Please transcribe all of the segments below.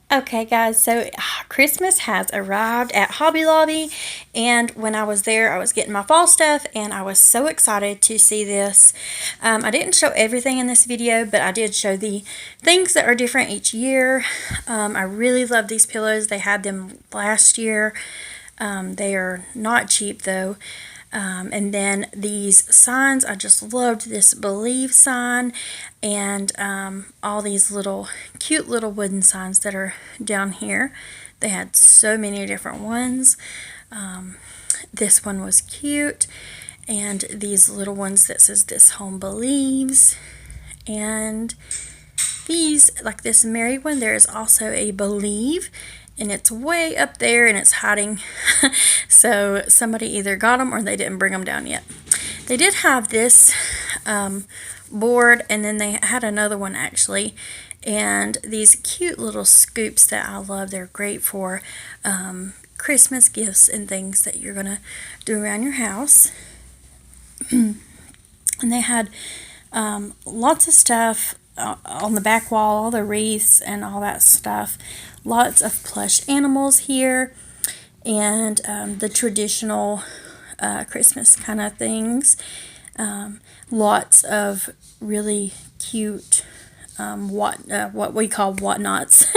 Okay, guys, so Christmas has arrived at Hobby Lobby, and when I was there, I was getting my fall stuff, and I was so excited to see this. I didn't show everything in this video, but I did show the things that are different each year. I really love these pillows. They had them last year. They are not cheap though. And then these signs, I just loved this believe sign and all these little cute little wooden signs that are down here. They had so many different ones. This one was cute, and these little ones that says this home believes, and these, like this Mary one, there is also a believe, and it's way up there and it's hiding. So somebody either got them or they didn't bring them down yet. They did have this board, and then they had another one actually, and these cute little scoops that I love. They're great for Christmas gifts and things that you're gonna do around your house. And they had lots of stuff on the back wall, all the wreaths and all that stuff. Lots of plush animals here, and the traditional Christmas kind of things. Lots of really cute what we call whatnots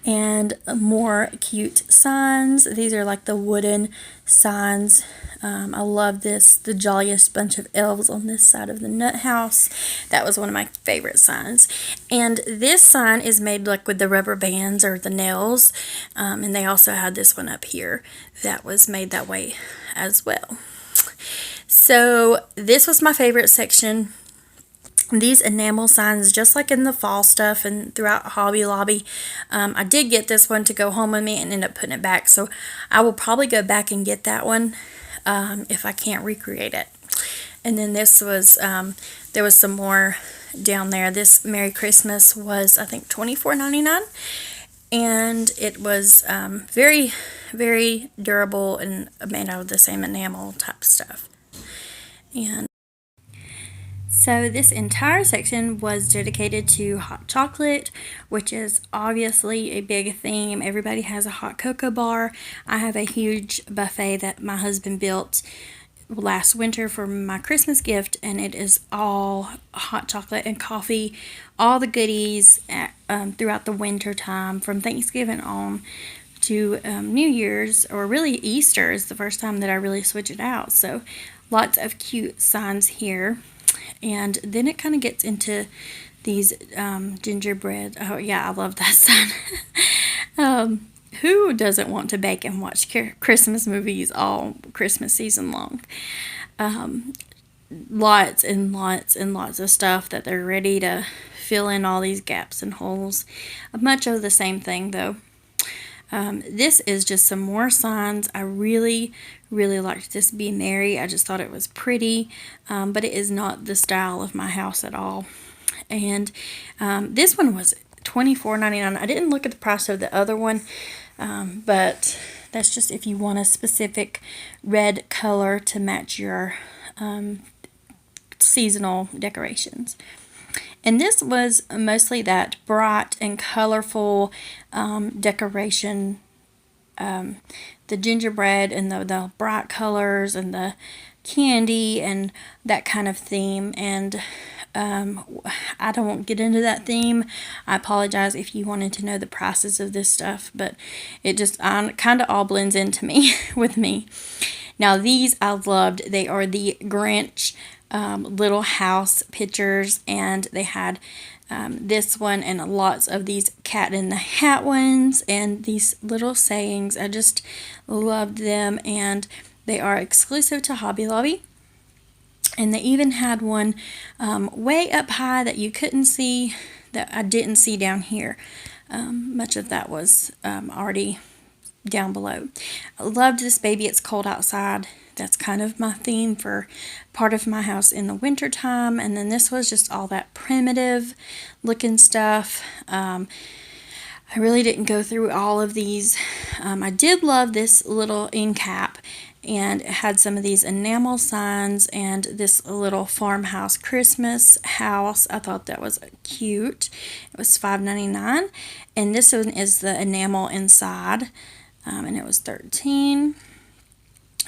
and more cute signs. These are like the wooden signs. I love this, the jolliest bunch of elves on this side of the nut house. That was one of my favorite signs. And this sign is made like with the rubber bands or the nails, and they also had this one up here that was made that way as well. So this was my favorite section. These enamel signs, just like in the fall stuff and throughout Hobby Lobby. I did get this one to go home with me and end up putting it back, so I will probably go back and get that one if I can't recreate it. And then this was, there was some more down there. This Merry Christmas was, I think, $24.99, and it was very, very durable and made out of the same enamel type stuff. And so this entire section was dedicated to hot chocolate, which is obviously a big theme. Everybody has a hot cocoa bar. I have a huge buffet that my husband built last winter for my Christmas gift, and it is all hot chocolate and coffee, all the goodies throughout the winter time from Thanksgiving on to New Year's, or really Easter is the first time that I really switch it out. So lots of cute signs here. And then it kind of gets into these gingerbread. Oh yeah, I love that sign. Who doesn't want to bake and watch Christmas movies all Christmas season long? Lots and lots and lots of stuff that they're ready to fill in all these gaps and holes. Much of the same thing though. This is just some more signs. I really, really liked this Be Merry. I just thought it was pretty, but it is not the style of my house at all. And this one was $24.99. I didn't look at the price of the other one, but that's just if you want a specific red color to match your seasonal decorations. And this was mostly that bright and colorful decoration, the gingerbread and the bright colors and the candy and that kind of theme. And I don't get into that theme. I apologize if you wanted to know the prices of this stuff, but it just kind of all blends into me with me. Now these I loved. They are the Grinch little house pictures, and they had this one and lots of these cat in the hat ones and these little sayings. I just loved them, and they are exclusive to Hobby Lobby. And they even had one way up high that you couldn't see, that I didn't see down here. Much of that was already down below. I loved this Baby It's Cold Outside. That's kind of my theme for part of my house in the winter time. And then this was just all that primitive looking stuff. I really didn't go through all of these. I did love this little end cap, and it had some of these enamel signs and this little farmhouse Christmas house. I thought that was cute. It was $5.99, and this one is the enamel inside, and it was $13.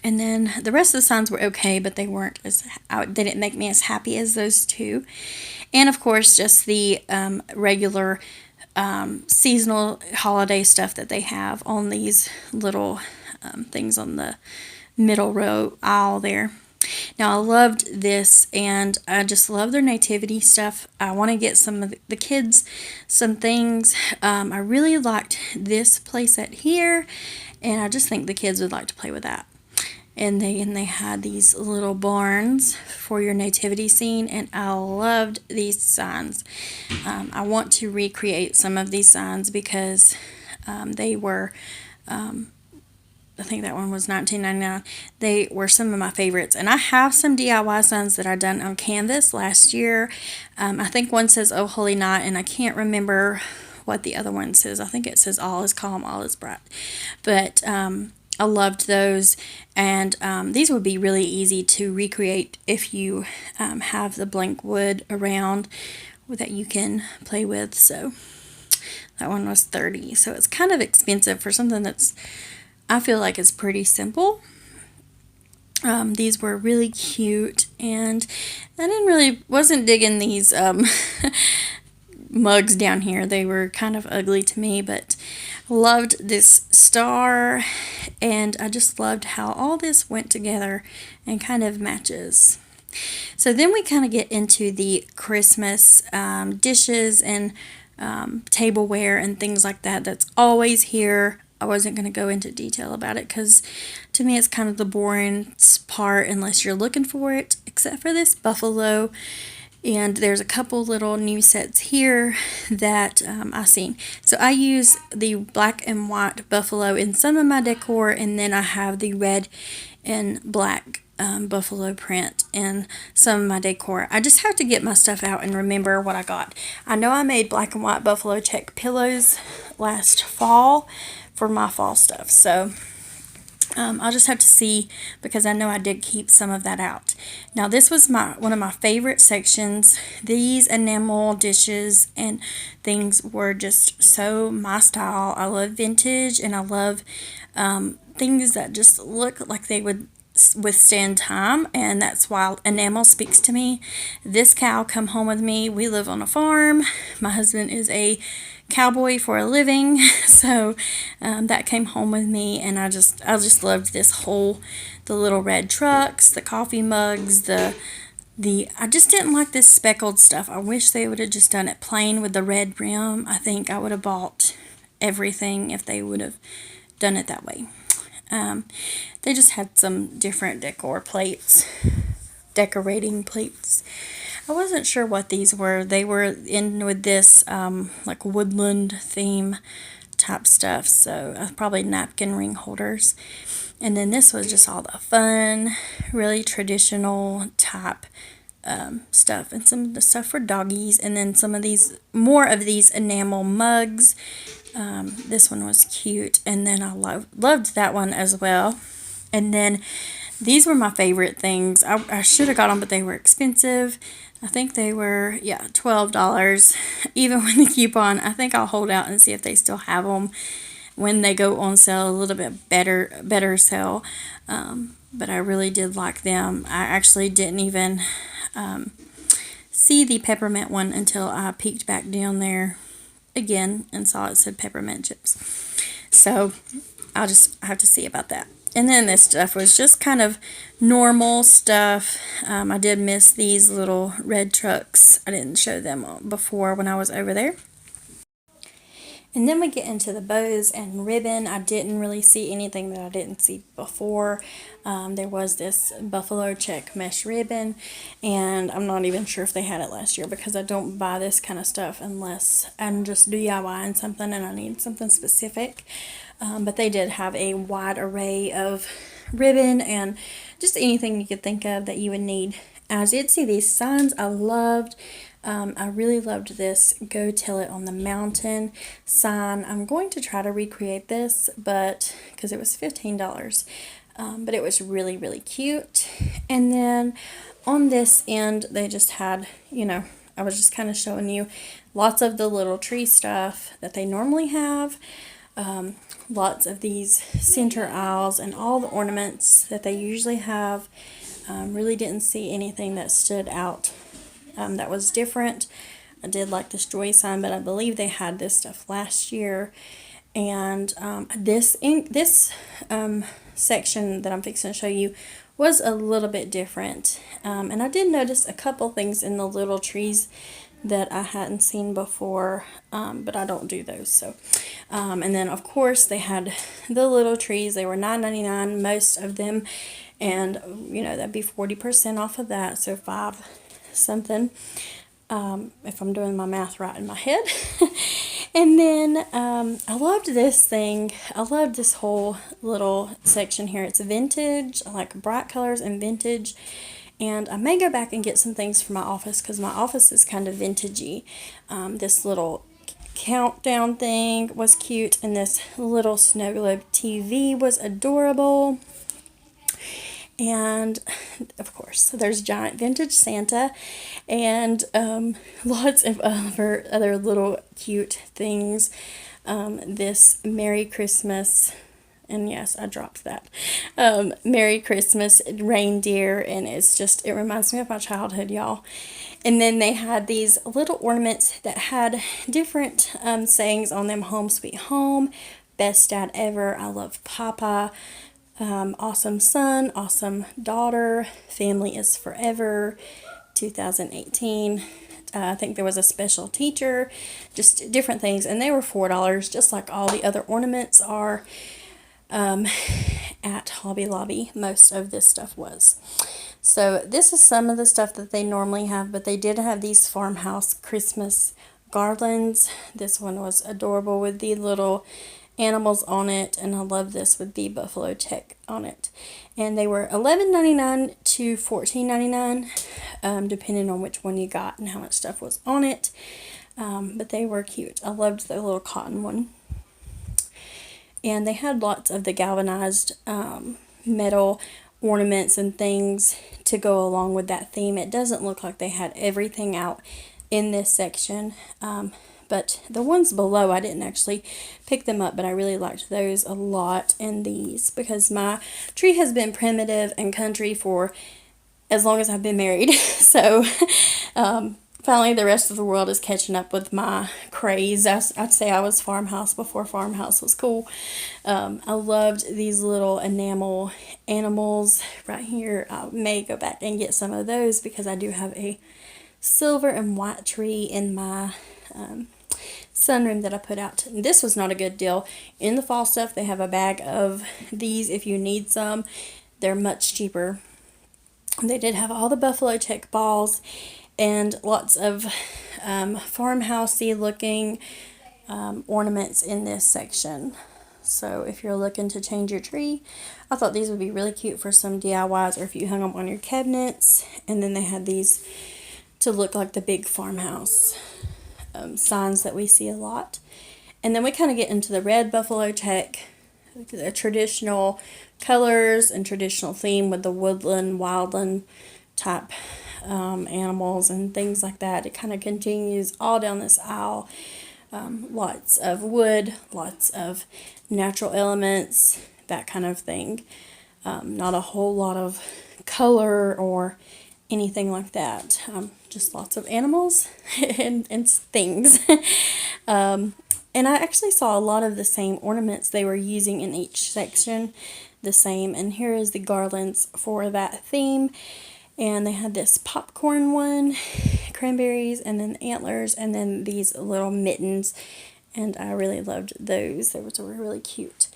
And then the rest of the signs were okay, but they weren't they didn't make me as happy as those two. And of course, just the regular seasonal holiday stuff that they have on these little things on the middle row aisle there. Now, I loved this, and I just love their nativity stuff. I want to get some of the kids some things. I really liked this playset here, and I just think the kids would like to play with that. And they had these little barns for your nativity scene, and I loved these signs. I want to recreate some of these signs because they were, I think that one was $19.99. They were some of my favorites, and I have some DIY signs that I done on canvas last year. I think one says "Oh Holy Night," and I can't remember what the other one says. I think it says "All is calm, all is bright," but I loved those, and these would be really easy to recreate if you have the blank wood around that you can play with. So that one was $30. So it's kind of expensive for something that's, I feel like, it's pretty simple. These were really cute, and I wasn't digging these mugs down here. They were kind of ugly to me, but loved this star, and I just loved how all this went together and kind of matches. So then we kind of get into the Christmas dishes and tableware and things like that. That's always here. I wasn't going to go into detail about it because to me it's kind of the boring part unless you're looking for it, except for this buffalo. And there's a couple little new sets here that I've seen. So I use the black and white buffalo in some of my decor, and then I have the red and black buffalo print in some of my decor. I just have to get my stuff out and remember what I got. I know I made black and white buffalo check pillows last fall for my fall stuff. So I'll just have to see, because I know I did keep some of that out. Now this was one of my favorite sections. These enamel dishes and things were just so my style. I love vintage, and I love things that just look like they would withstand time, and that's why enamel speaks to me. This cow come home with me. We live on a farm. My husband is a cowboy for a living, so that came home with me, and I just loved this whole, the little red trucks, the coffee mugs, I just didn't like this speckled stuff. I wish they would have just done it plain with the red rim. I think I would have bought everything if they would have done it that way. They just had some different decorating plates. I wasn't sure what these were. They were in with this like woodland theme type stuff, so probably napkin ring holders. And then this was just all the fun, really traditional type stuff, and some of the stuff for doggies, and then more of these enamel mugs. This one was cute, and then I loved that one as well. And then these were my favorite things. I should have got them, but they were expensive. I think they were, $12. Even with the coupon, I think I'll hold out and see if they still have them when they go on sale, a little bit better sale. But I really did like them. I actually didn't even see the peppermint one until I peeked back down there again and saw it said peppermint chips. So I have to see about that. And then this stuff was just kind of normal stuff. I did miss these little red trucks. I didn't show them before when I was over there. And then we get into the bows and ribbon. I didn't really see anything that I didn't see before. There was this buffalo check mesh ribbon, and I'm not even sure if they had it last year, because I don't buy this kind of stuff unless I'm just DIYing something and I need something specific. But they did have a wide array of ribbon and just anything you could think of that you would need. I did see these signs I loved. I really loved this "Go Tell It on the Mountain" sign. I'm going to try to recreate this, but because it was $15, but it was really, really cute. And then on this end, they just had, I was just kind of showing you lots of the little tree stuff that they normally have. Lots of these center aisles and all the ornaments that they usually have. Really didn't see anything that stood out that was different. I did like this joy sign, but I believe they had this stuff last year. And this section that I'm fixing to show you was a little bit different. And I did notice a couple things in the little trees that I hadn't seen before, but I don't do those. So, and then of course they had the little trees. They were $9.99, most of them, and that'd be 40% off of that. So $5 something, if I'm doing my math right in my head. And then I loved this thing. I loved this whole little section here. It's vintage. I like bright colors and vintage. And I may go back and get some things for my office because my office is kind of vintagey. This little countdown thing was cute, and this little snow globe TV was adorable. And of course, there's giant vintage Santa and lots of other little cute things. This Merry Christmas, and yes, I dropped that. Merry Christmas reindeer, and it reminds me of my childhood, y'all. And then they had these little ornaments that had different sayings on them. Home sweet home, best dad ever, I love Papa, awesome son, awesome daughter, family is forever, 2018. I think there was a special teacher, just different things. And they were $4, just like all the other ornaments are at Hobby Lobby. Most of this stuff was. So this is some of the stuff that they normally have, but they did have these farmhouse Christmas garlands. This one was adorable with the little animals on it, and I love this with the buffalo check on it. And they were $11.99 to $14.99, depending on which one you got and how much stuff was on it. But they were cute. I loved the little cotton one. And they had lots of the galvanized metal ornaments and things to go along with that theme. It doesn't look like they had everything out in this section. But the ones below, I didn't actually pick them up, but I really liked those a lot, and these, because my tree has been primitive and country for as long as I've been married. So finally the rest of the world is catching up with my craze. I'd say I was farmhouse before farmhouse was cool. I loved these little enamel animals right here. I may go back and get some of those because I do have a silver and white tree in my sunroom that I put out. This was not a good deal. In the fall stuff, they have a bag of these if you need some. They're much cheaper. They did have all the buffalo check balls and lots of farmhousey looking ornaments in this section. So if you're looking to change your tree, I thought these would be really cute for some DIYs, or if you hung them on your cabinets. And then they had these to look like the big farmhouse signs that we see a lot. And then we kind of get into the red buffalo check, the traditional colors and traditional theme with the woodland, wildland type animals and things like that. It kind of continues all down this aisle. Lots of wood, lots of natural elements, that kind of thing. Not a whole lot of color or anything like that. Just lots of animals and things. And I actually saw a lot of the same ornaments they were using in each section, the same. And here is the garlands for that theme. And they had this popcorn one, cranberries, and then antlers, and then these little mittens. And I really loved those. They were really cute.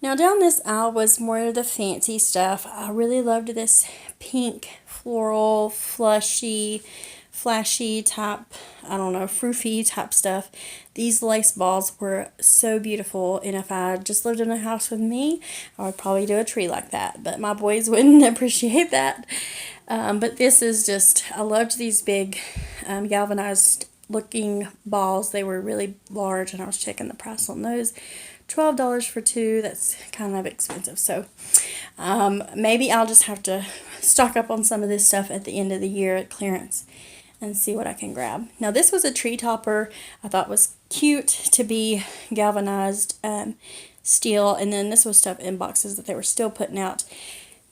Now down this aisle was more of the fancy stuff. I really loved this pink floral flushy flashy type, I don't know, froofy type stuff. These lace balls were so beautiful, and if I just lived in a house with me, I would probably do a tree like that, but my boys wouldn't appreciate that. But this is just, I loved these big galvanized looking balls. They were really large, and I was checking the price on those. $12 for two. That's kind of expensive. So maybe I'll just have to stock up on some of this stuff at the end of the year at clearance and see what I can grab. Now this was a tree topper. I thought was cute to be galvanized steel, and then this was stuff in boxes that they were still putting out.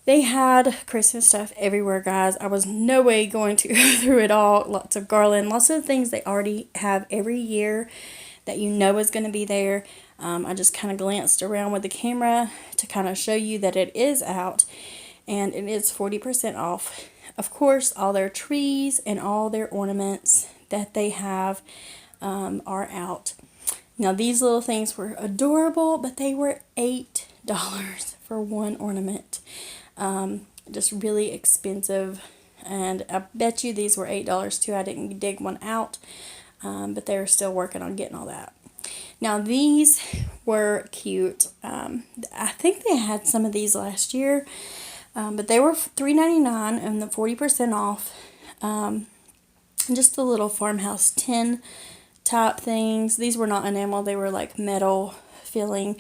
They had Christmas stuff everywhere, guys. I was no way going to go through it all. Lots of garland, lots of things they already have every year that you know is going to be there. I just kind of glanced around with the camera to kind of show you that it is out, and it is 40% off. Of course, all their trees and all their ornaments that they have are out. Now, these little things were adorable, but they were $8 for one ornament. Just really expensive, and I bet you these were $8 too. I didn't dig one out, but they were still working on getting all that. Now these were cute. I think they had some of these last year, but they were $3.99 and the 40% off. Just the little farmhouse tin type things. These were not enamel, they were like metal filling,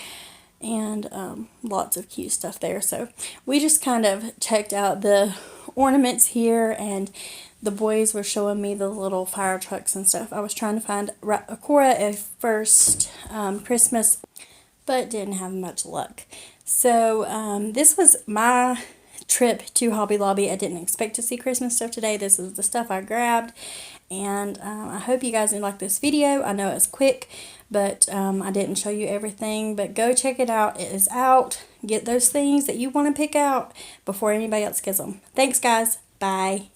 and lots of cute stuff there. So we just kind of checked out the ornaments here, and the boys were showing me the little fire trucks and stuff. I was trying to find Cora a first Christmas, but didn't have much luck. So this was my trip to Hobby Lobby. I didn't expect to see Christmas stuff today. This is the stuff I grabbed, and I hope you guys like this video. I know it's quick, but I didn't show you everything, but go check it out. It is out. Get those things that you want to pick out before anybody else gets them. Thanks, guys. Bye.